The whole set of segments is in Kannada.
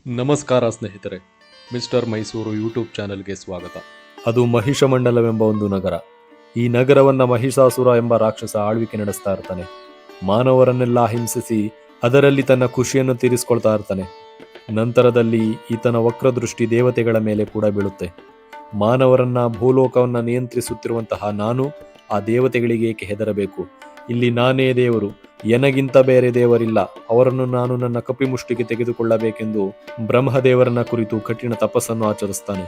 ನಮಸ್ಕಾರ ಸ್ನೇಹಿತರೆ, ಮಿಸ್ಟರ್ ಮೈಸೂರು ಯೂಟ್ಯೂಬ್ ಚಾನೆಲ್ಗೆ ಸ್ವಾಗತ. ಅದು ಮಹಿಷಮಂಡಲವೆಂಬ ಒಂದು ನಗರ. ಈ ನಗರವನ್ನ ಮಹಿಷಾಸುರ ಎಂಬ ರಾಕ್ಷಸ ಆಳ್ವಿಕೆ ನಡೆಸ್ತಾ ಇರ್ತಾನೆ. ಮಾನವರನ್ನೆಲ್ಲ ಹಿಂಸಿಸಿ ಅದರಲ್ಲಿ ತನ್ನ ಖುಷಿಯನ್ನು ತೀರಿಸ್ಕೊಳ್ತಾ ಇರ್ತಾನೆ. ನಂತರದಲ್ಲಿ ಈತನ ವಕ್ರದೃಷ್ಟಿ ದೇವತೆಗಳ ಮೇಲೆ ಕೂಡ ಬೀಳುತ್ತೆ. ಮಾನವರನ್ನ ಭೂಲೋಕವನ್ನ ನಿಯಂತ್ರಿಸುತ್ತಿರುವಂತಹ ನಾನು ಆ ದೇವತೆಗಳಿಗೆ ಏಕೆ ಹೆದರಬೇಕು? ಇಲ್ಲಿ ನಾನೇ ದೇವರು, ಎನಗಿಂತ ಬೇರೆ ದೇವರಿಲ್ಲ, ಅವರನ್ನು ನಾನು ನನ್ನ ಕಪಿಮುಷ್ಟಿಗೆ ತೆಗೆದುಕೊಳ್ಳಬೇಕೆಂದು ಬ್ರಹ್ಮದೇವರನ್ನ ಕುರಿತು ಕಠಿಣ ತಪಸ್ಸನ್ನು ಆಚರಿಸ್ತಾನೆ.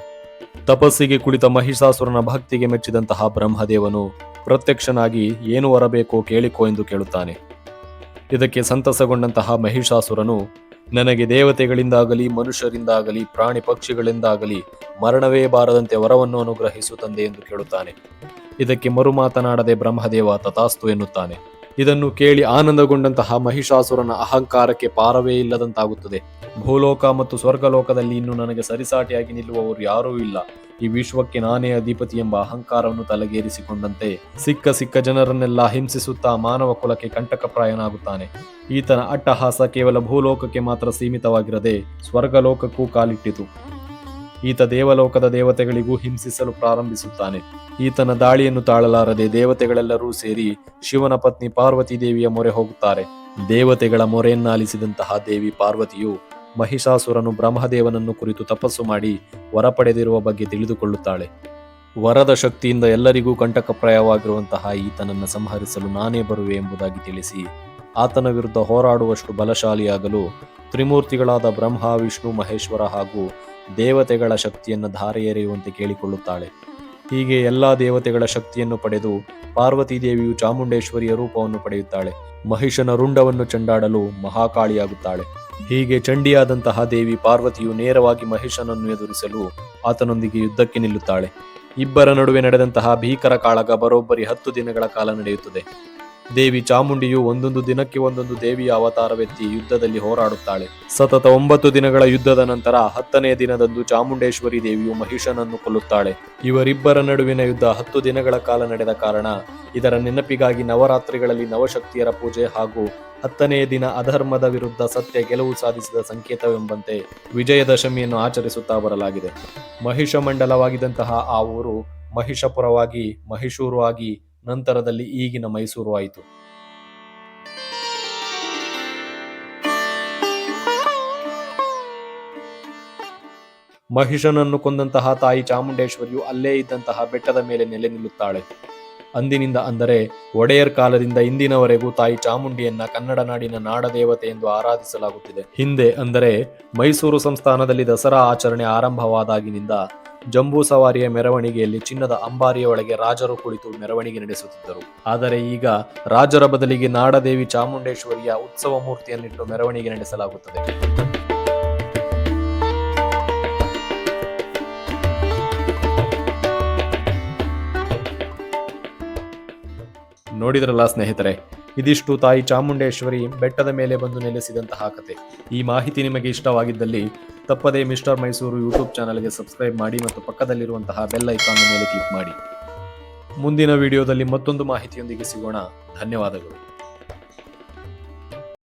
ತಪಸ್ಸಿಗೆ ಕುಳಿತ ಮಹಿಷಾಸುರನ ಭಕ್ತಿಗೆ ಮೆಚ್ಚಿದಂತಹ ಬ್ರಹ್ಮದೇವನು ಪ್ರತ್ಯಕ್ಷನಾಗಿ ಏನು ವರಬೇಕೋ ಕೇಳಿಕೋ ಎಂದು ಕೇಳುತ್ತಾನೆ. ಇದಕ್ಕೆ ಸಂತಸಗೊಂಡಂತಹ ಮಹಿಷಾಸುರನು, ನನಗೆ ದೇವತೆಗಳಿಂದಾಗಲಿ ಮನುಷ್ಯರಿಂದಾಗಲಿ ಪ್ರಾಣಿ ಪಕ್ಷಿಗಳಿಂದಾಗಲಿ ಮರಣವೇ ಬಾರದಂತೆ ವರವನ್ನು ಅನುಗ್ರಹಿಸು ತಂದೆ ಎಂದು ಕೇಳುತ್ತಾನೆ. ಇದಕ್ಕೆ ಮರು ಮಾತನಾಡದೆ ಬ್ರಹ್ಮದೇವ ತಥಾಸ್ತು ಎನ್ನುತ್ತಾನೆ. ಇದನ್ನು ಕೇಳಿ ಆನಂದಗೊಂಡಂತಹ ಮಹಿಷಾಸುರನ ಅಹಂಕಾರಕ್ಕೆ ಪಾರವೇ ಇಲ್ಲದಂತಾಗುತ್ತದೆ. ಭೂಲೋಕ ಮತ್ತು ಸ್ವರ್ಗಲೋಕದಲ್ಲಿ ಇನ್ನು ನನಗೆ ಸರಿಸಾಟಿಯಾಗಿ ನಿಲ್ಲುವವರು ಯಾರೂ ಇಲ್ಲ, ಈ ವಿಶ್ವಕ್ಕೆ ನಾನೇ ಅಧಿಪತಿ ಎಂಬ ಅಹಂಕಾರವನ್ನು ತಲೆಗೇರಿಸಿಕೊಂಡಂತೆ ಸಿಕ್ಕ ಜನರನ್ನೆಲ್ಲ ಹಿಂಸಿಸುತ್ತಾ ಮಾನವ ಕುಲಕ್ಕೆ ಕಂಟಕಪ್ರಾಯನಾಗುತ್ತಾನೆ. ಈತನ ಅಟ್ಟಹಾಸ ಕೇವಲ ಭೂಲೋಕಕ್ಕೆ ಮಾತ್ರ ಸೀಮಿತವಾಗಿರದೆ ಸ್ವರ್ಗಲೋಕಕ್ಕೂ ಕಾಲಿಟ್ಟಿತು. ಈತ ದೇವಲೋಕದ ದೇವತೆಗಳಿಗೂ ಹಿಂಸಿಸಲು ಪ್ರಾರಂಭಿಸುತ್ತಾನೆ. ಈತನ ದಾಳಿಯನ್ನು ತಾಳಲಾರದೆ ದೇವತೆಗಳೆಲ್ಲರೂ ಸೇರಿ ಶಿವನ ಪತ್ನಿ ಪಾರ್ವತಿ ದೇವಿಯ ಮೊರೆ ಹೋಗುತ್ತಾರೆ. ದೇವತೆಗಳ ಮೊರೆಯನ್ನಾಲಿಸಿದಂತಹ ದೇವಿ ಪಾರ್ವತಿಯು ಮಹಿಷಾಸುರನು ಬ್ರಹ್ಮದೇವನನ್ನು ಕುರಿತು ತಪಸ್ಸು ಮಾಡಿ ವರ ಪಡೆದಿರುವ ಬಗ್ಗೆ ತಿಳಿದುಕೊಳ್ಳುತ್ತಾಳೆ. ವರದ ಶಕ್ತಿಯಿಂದ ಎಲ್ಲರಿಗೂ ಕಂಟಕಪ್ರಾಯವಾಗಿರುವಂತಹ ಈತನನ್ನು ಸಂಹರಿಸಲು ನಾನೇ ಬರುವೆ ಎಂಬುದಾಗಿ ತಿಳಿಸಿ ಆತನ ವಿರುದ್ಧ ಹೋರಾಡುವಷ್ಟು ಬಲಶಾಲಿಯಾಗಲು ತ್ರಿಮೂರ್ತಿಗಳಾದ ಬ್ರಹ್ಮ, ವಿಷ್ಣು, ಮಹೇಶ್ವರ ಹಾಗೂ ದೇವತೆಗಳ ಶಕ್ತಿಯನ್ನು ಧಾರೆ ಎರೆಯುವಂತೆ ಕೇಳಿಕೊಳ್ಳುತ್ತಾಳೆ. ಹೀಗೆ ಎಲ್ಲಾ ದೇವತೆಗಳ ಶಕ್ತಿಯನ್ನು ಪಡೆದು ಪಾರ್ವತಿ ದೇವಿಯು ಚಾಮುಂಡೇಶ್ವರಿಯ ರೂಪವನ್ನು ಪಡೆಯುತ್ತಾಳೆ. ಮಹಿಷನ ರುಂಡವನ್ನು ಚೆಂಡಾಡಲು ಮಹಾಕಾಳಿಯಾಗುತ್ತಾಳೆ. ಹೀಗೆ ಚಂಡಿಯಾದಂತಹ ದೇವಿ ಪಾರ್ವತಿಯು ನೇರವಾಗಿ ಮಹಿಷನನ್ನು ಎದುರಿಸಲು ಆತನೊಂದಿಗೆ ಯುದ್ಧಕ್ಕೆ ನಿಲ್ಲುತ್ತಾಳೆ. ಇಬ್ಬರ ನಡುವೆ ನಡೆದಂತಹ ಭೀಕರ ಕಾಳಗ ಬರೋಬ್ಬರಿ 10 ದಿನಗಳ ಕಾಲ ನಡೆಯುತ್ತದೆ. ದೇವಿ ಚಾಮುಂಡಿಯು ಒಂದೊಂದು ದಿನಕ್ಕೆ ಒಂದೊಂದು ದೇವಿಯ ಅವತಾರವೆತ್ತಿ ಯುದ್ಧದಲ್ಲಿ ಹೋರಾಡುತ್ತಾಳೆ. ಸತತ 9 ದಿನಗಳ ಯುದ್ಧದ ನಂತರ 10ನೇ ದಿನದಂದು ಚಾಮುಂಡೇಶ್ವರಿ ದೇವಿಯು ಮಹಿಷನನ್ನು ಕೊಲ್ಲುತ್ತಾಳೆ. ಇವರಿಬ್ಬರ ನಡುವಿನ ಯುದ್ಧ 10 ದಿನಗಳ ಕಾಲ ನಡೆದ ಕಾರಣ ಇದರ ನೆನಪಿಗಾಗಿ ನವರಾತ್ರಿಗಳಲ್ಲಿ ನವಶಕ್ತಿಯರ ಪೂಜೆ ಹಾಗೂ 10ನೇ ದಿನ ಅಧರ್ಮದ ವಿರುದ್ಧ ಸತ್ಯ ಗೆಲುವು ಸಾಧಿಸಿದ ಸಂಕೇತವೆಂಬಂತೆ ವಿಜಯದಶಮಿಯನ್ನು ಆಚರಿಸುತ್ತಾ ಬರಲಾಗಿದೆ. ಮಹಿಷಮಂಡಲವಾಗಿದ್ದಂತಹ ಆ ಊರು ಮಹಿಷಪುರವಾಗಿ, ಮಹಿಷೂರು ಆಗಿ ನಂತರದಲ್ಲಿ ಈಗಿನ ಮೈಸೂರು ಆಯಿತು. ಮಹಿಷನನ್ನು ಕೊಂದಂತಹ ತಾಯಿ ಚಾಮುಂಡೇಶ್ವರಿಯು ಅಲ್ಲೇ ಇದ್ದಂತಹ ಬೆಟ್ಟದ ಮೇಲೆ ನೆಲೆ ನಿಲ್ಲುತ್ತಾಳೆ. ಅಂದಿನಿಂದ ಅಂದರೆ ಒಡೆಯರ್ ಕಾಲದಿಂದ ಇಂದಿನವರೆಗೂ ತಾಯಿ ಚಾಮುಂಡಿಯನ್ನ ಕನ್ನಡ ನಾಡಿನ ನಾಡದೇವತೆ ಎಂದು ಆರಾಧಿಸಲಾಗುತ್ತಿದೆ. ಹಿಂದೆ ಅಂದರೆ ಮೈಸೂರು ಸಂಸ್ಥಾನದಲ್ಲಿ ದಸರಾ ಆಚರಣೆ ಆರಂಭವಾದಾಗಿನಿಂದ ಜಂಬೂ ಸವಾರಿಯ ಮೆರವಣಿಗೆಯಲ್ಲಿ ಚಿನ್ನದ ಅಂಬಾರಿಯ ಒಳಗೆ ರಾಜರು ಕುಳಿತು ಮೆರವಣಿಗೆ ನಡೆಸುತ್ತಿದ್ದರು. ಆದರೆ ಈಗ ರಾಜರ ಬದಲಿಗೆ ನಾಡದೇವಿ ಚಾಮುಂಡೇಶ್ವರಿಯ ಉತ್ಸವ ಮೂರ್ತಿಯನ್ನಿಟ್ಟು ಮೆರವಣಿಗೆ ನಡೆಸಲಾಗುತ್ತದೆ. ನೋಡಿದ್ರಲ್ಲ ಸ್ನೇಹಿತರೆ, ಇದಿಷ್ಟು ತಾಯಿ ಚಾಮುಂಡೇಶ್ವರಿ ಬೆಟ್ಟದ ಮೇಲೆ ಬಂದು ನೆಲೆಸಿದಂತಹ ಕತೆ. ಈ ಮಾಹಿತಿ ನಿಮಗೆ ಇಷ್ಟವಾಗಿದ್ದಲ್ಲಿ ತಪ್ಪದೇ ಮಿಸ್ಟರ್ ಮೈಸೂರು ಯೂಟ್ಯೂಬ್ ಚಾನಲ್ಗೆ ಸಬ್ಸ್ಕ್ರೈಬ್ ಮಾಡಿ ಮತ್ತು ಪಕ್ಕದಲ್ಲಿರುವಂತಹ ಬೆಲ್ ಐಕಾನ್ ಮೇಲೆ ಕ್ಲಿಕ್ ಮಾಡಿ. ಮುಂದಿನ ವಿಡಿಯೋದಲ್ಲಿ ಮತ್ತೊಂದು ಮಾಹಿತಿಯೊಂದಿಗೆ ಸಿಗೋಣ. ಧನ್ಯವಾದಗಳು.